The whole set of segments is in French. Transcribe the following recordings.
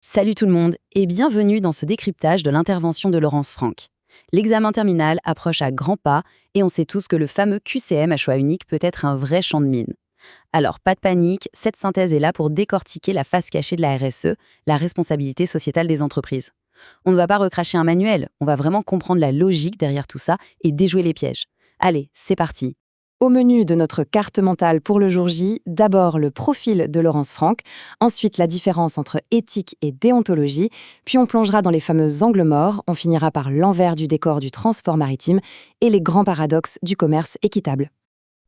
Salut tout le monde et bienvenue dans ce décryptage de l'intervention de Laurence Franck. L'examen terminal approche à grands pas et on sait tous que le fameux QCM à choix unique peut être un vrai champ de mine. Alors pas de panique, cette synthèse est là pour décortiquer la face cachée de la RSE, la responsabilité sociétale des entreprises. On ne va pas recracher un manuel, on va vraiment comprendre la logique derrière tout ça et déjouer les pièges. Allez, c'est parti. Au menu de notre carte mentale pour le jour J, d'abord le profil de Laurence Franck, ensuite la différence entre éthique et déontologie, puis on plongera dans les fameux angles morts, on finira par l'envers du décor du transport maritime et les grands paradoxes du commerce équitable.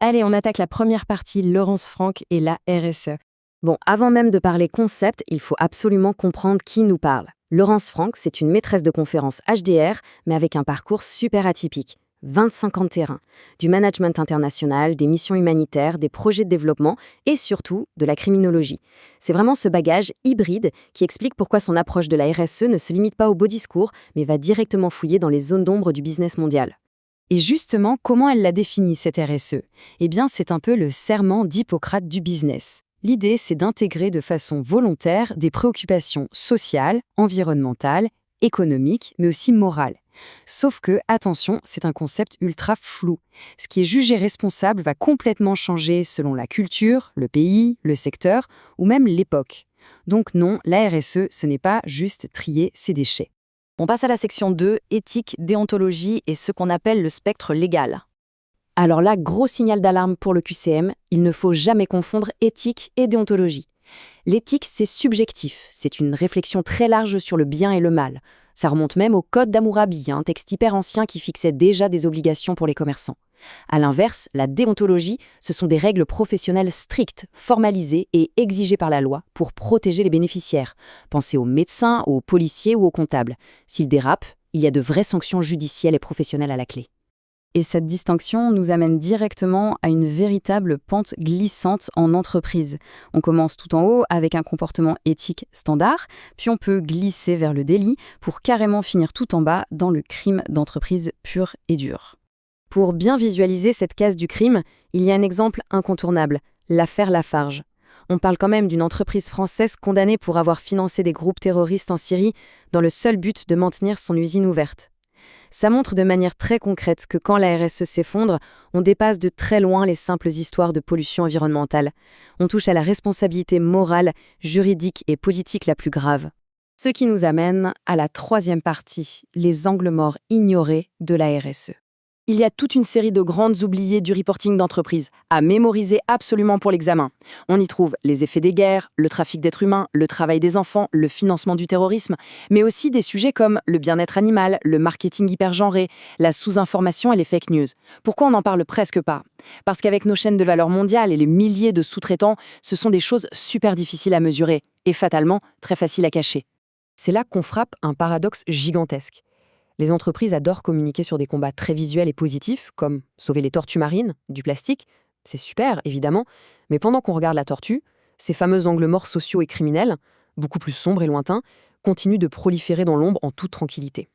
Allez, on attaque la première partie, Laurence Franck et la RSE. Bon, avant même de parler concept, il faut absolument comprendre qui nous parle. Laurence Franck, c'est une maîtresse de conférences HDR, mais avec un parcours super atypique. 25 ans de terrain, du management international, des missions humanitaires, des projets de développement et surtout de la criminologie. C'est vraiment ce bagage hybride qui explique pourquoi son approche de la RSE ne se limite pas au beau discours, mais va directement fouiller dans les zones d'ombre du business mondial. Et justement, comment elle l'a définit cette RSE ? Eh bien, c'est un peu le serment d'Hippocrate du business. L'idée, c'est d'intégrer de façon volontaire des préoccupations sociales, environnementales, économiques, mais aussi morales. Sauf que, attention, c'est un concept ultra flou. Ce qui est jugé responsable va complètement changer selon la culture, le pays, le secteur ou même l'époque. Donc non, la RSE, ce n'est pas juste trier ses déchets. On passe à la section 2, éthique, déontologie et ce qu'on appelle le spectre légal. Alors là, gros signal d'alarme pour le QCM, il ne faut jamais confondre éthique et déontologie. L'éthique, c'est subjectif, c'est une réflexion très large sur le bien et le mal. Ça remonte même au Code d'Hammurabi, un texte hyper ancien qui fixait déjà des obligations pour les commerçants. À l'inverse, la déontologie, ce sont des règles professionnelles strictes, formalisées et exigées par la loi pour protéger les bénéficiaires. Pensez aux médecins, aux policiers ou aux comptables. S'ils dérapent, il y a de vraies sanctions judiciaires et professionnelles à la clé. Et cette distinction nous amène directement à une véritable pente glissante en entreprise. On commence tout en haut avec un comportement éthique standard, puis on peut glisser vers le délit pour carrément finir tout en bas dans le crime d'entreprise pur et dur. Pour bien visualiser cette case du crime, il y a un exemple incontournable, l'affaire Lafarge. On parle quand même d'une entreprise française condamnée pour avoir financé des groupes terroristes en Syrie dans le seul but de maintenir son usine ouverte. Ça montre de manière très concrète que quand la RSE s'effondre, on dépasse de très loin les simples histoires de pollution environnementale. On touche à la responsabilité morale, juridique et politique la plus grave. Ce qui nous amène à la troisième partie, les angles morts ignorés de la RSE. Il y a toute une série de grandes oubliées du reporting d'entreprise, à mémoriser absolument pour l'examen. On y trouve les effets des guerres, le trafic d'êtres humains, le travail des enfants, le financement du terrorisme, mais aussi des sujets comme le bien-être animal, le marketing hypergenré, la sous-information et les fake news. Pourquoi on n'en parle presque pas ? Parce qu'avec nos chaînes de valeur mondiales et les milliers de sous-traitants, ce sont des choses super difficiles à mesurer et fatalement très faciles à cacher. C'est là qu'on frappe un paradoxe gigantesque. Les entreprises adorent communiquer sur des combats très visuels et positifs, comme sauver les tortues marines, du plastique. C'est super, évidemment, mais pendant qu'on regarde la tortue, ces fameux angles morts sociaux et criminels, beaucoup plus sombres et lointains, continuent de proliférer dans l'ombre en toute tranquillité.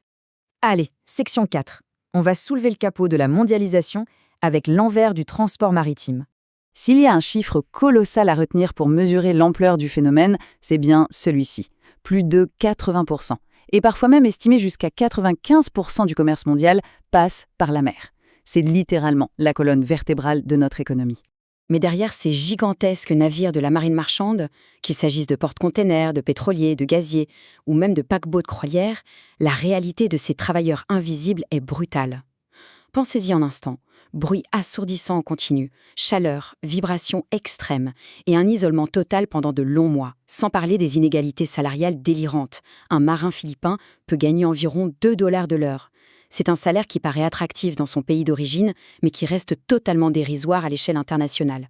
Allez, section 4. On va soulever le capot de la mondialisation avec l'envers du transport maritime. S'il y a un chiffre colossal à retenir pour mesurer l'ampleur du phénomène, c'est bien celui-ci. Plus de 80%. Et parfois même estimé jusqu'à 95% du commerce mondial passe par la mer. C'est littéralement la colonne vertébrale de notre économie. Mais derrière ces gigantesques navires de la marine marchande, qu'il s'agisse de porte-containers, de pétroliers, de gaziers ou même de paquebots de croisière, la réalité de ces travailleurs invisibles est brutale. Pensez-y un instant. Bruit assourdissant en continu, chaleur, vibrations extrêmes et un isolement total pendant de longs mois, sans parler des inégalités salariales délirantes. Un marin philippin peut gagner environ 2 $ de l'heure. C'est un salaire qui paraît attractif dans son pays d'origine, mais qui reste totalement dérisoire à l'échelle internationale.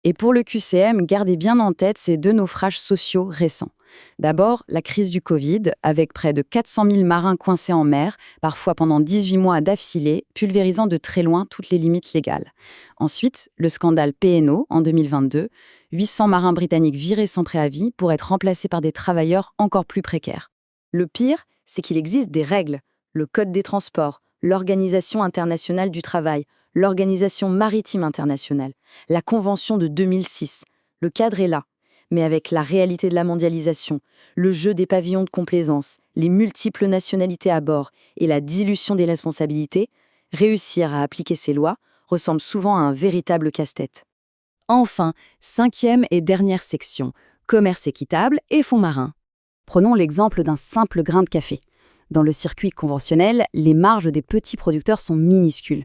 Et pour le QCM, gardez bien en tête ces 2 naufrages sociaux récents. D'abord, la crise du Covid, avec près de 400 000 marins coincés en mer, parfois pendant 18 mois d'affilée, pulvérisant de très loin toutes les limites légales. Ensuite, le scandale P&O en 2022, 800 marins britanniques virés sans préavis pour être remplacés par des travailleurs encore plus précaires. Le pire, c'est qu'il existe des règles. Le Code des transports, l'Organisation internationale du travail, l'Organisation maritime internationale, la Convention de 2006. Le cadre est là. Mais avec la réalité de la mondialisation, le jeu des pavillons de complaisance, les multiples nationalités à bord et la dilution des responsabilités, réussir à appliquer ces lois ressemble souvent à un véritable casse-tête. Enfin, cinquième et dernière section, commerce équitable et fonds marins. Prenons l'exemple d'un simple grain de café. Dans le circuit conventionnel, les marges des petits producteurs sont minuscules.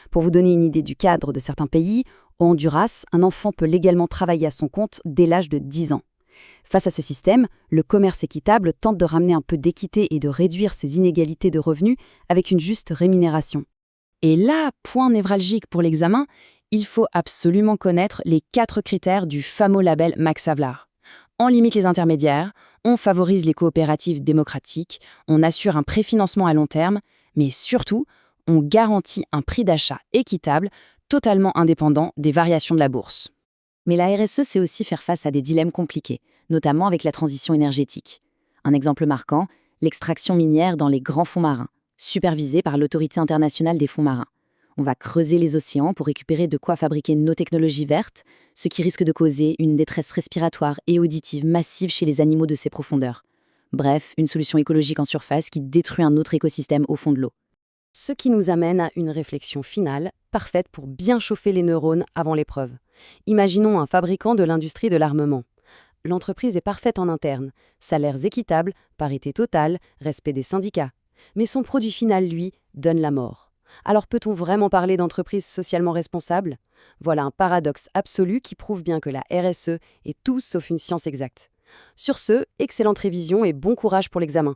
Pour vous donner une idée du cadre de certains pays, au Honduras, un enfant peut légalement travailler à son compte dès l'âge de 10 ans. Face à ce système, le commerce équitable tente de ramener un peu d'équité et de réduire ces inégalités de revenus avec une juste rémunération. Et là, point névralgique pour l'examen, il faut absolument connaître les 4 critères du fameux label Max Havelaar. On limite les intermédiaires, on favorise les coopératives démocratiques, on assure un préfinancement à long terme, mais surtout, on garantit un prix d'achat équitable, totalement indépendant des variations de la bourse. Mais la RSE, c'est aussi faire face à des dilemmes compliqués, notamment avec la transition énergétique. Un exemple marquant, l'extraction minière dans les grands fonds marins, supervisée par l'Autorité internationale des fonds marins. On va creuser les océans pour récupérer de quoi fabriquer nos technologies vertes, ce qui risque de causer une détresse respiratoire et auditive massive chez les animaux de ces profondeurs. Bref, une solution écologique en surface qui détruit un autre écosystème au fond de l'eau. Ce qui nous amène à une réflexion finale, parfaite pour bien chauffer les neurones avant l'épreuve. Imaginons un fabricant de l'industrie de l'armement. L'entreprise est parfaite en interne, salaires équitables, parité totale, respect des syndicats. Mais son produit final, lui, donne la mort. Alors peut-on vraiment parler d'entreprise socialement responsable ? Voilà un paradoxe absolu qui prouve bien que la RSE est tout sauf une science exacte. Sur ce, excellente révision et bon courage pour l'examen.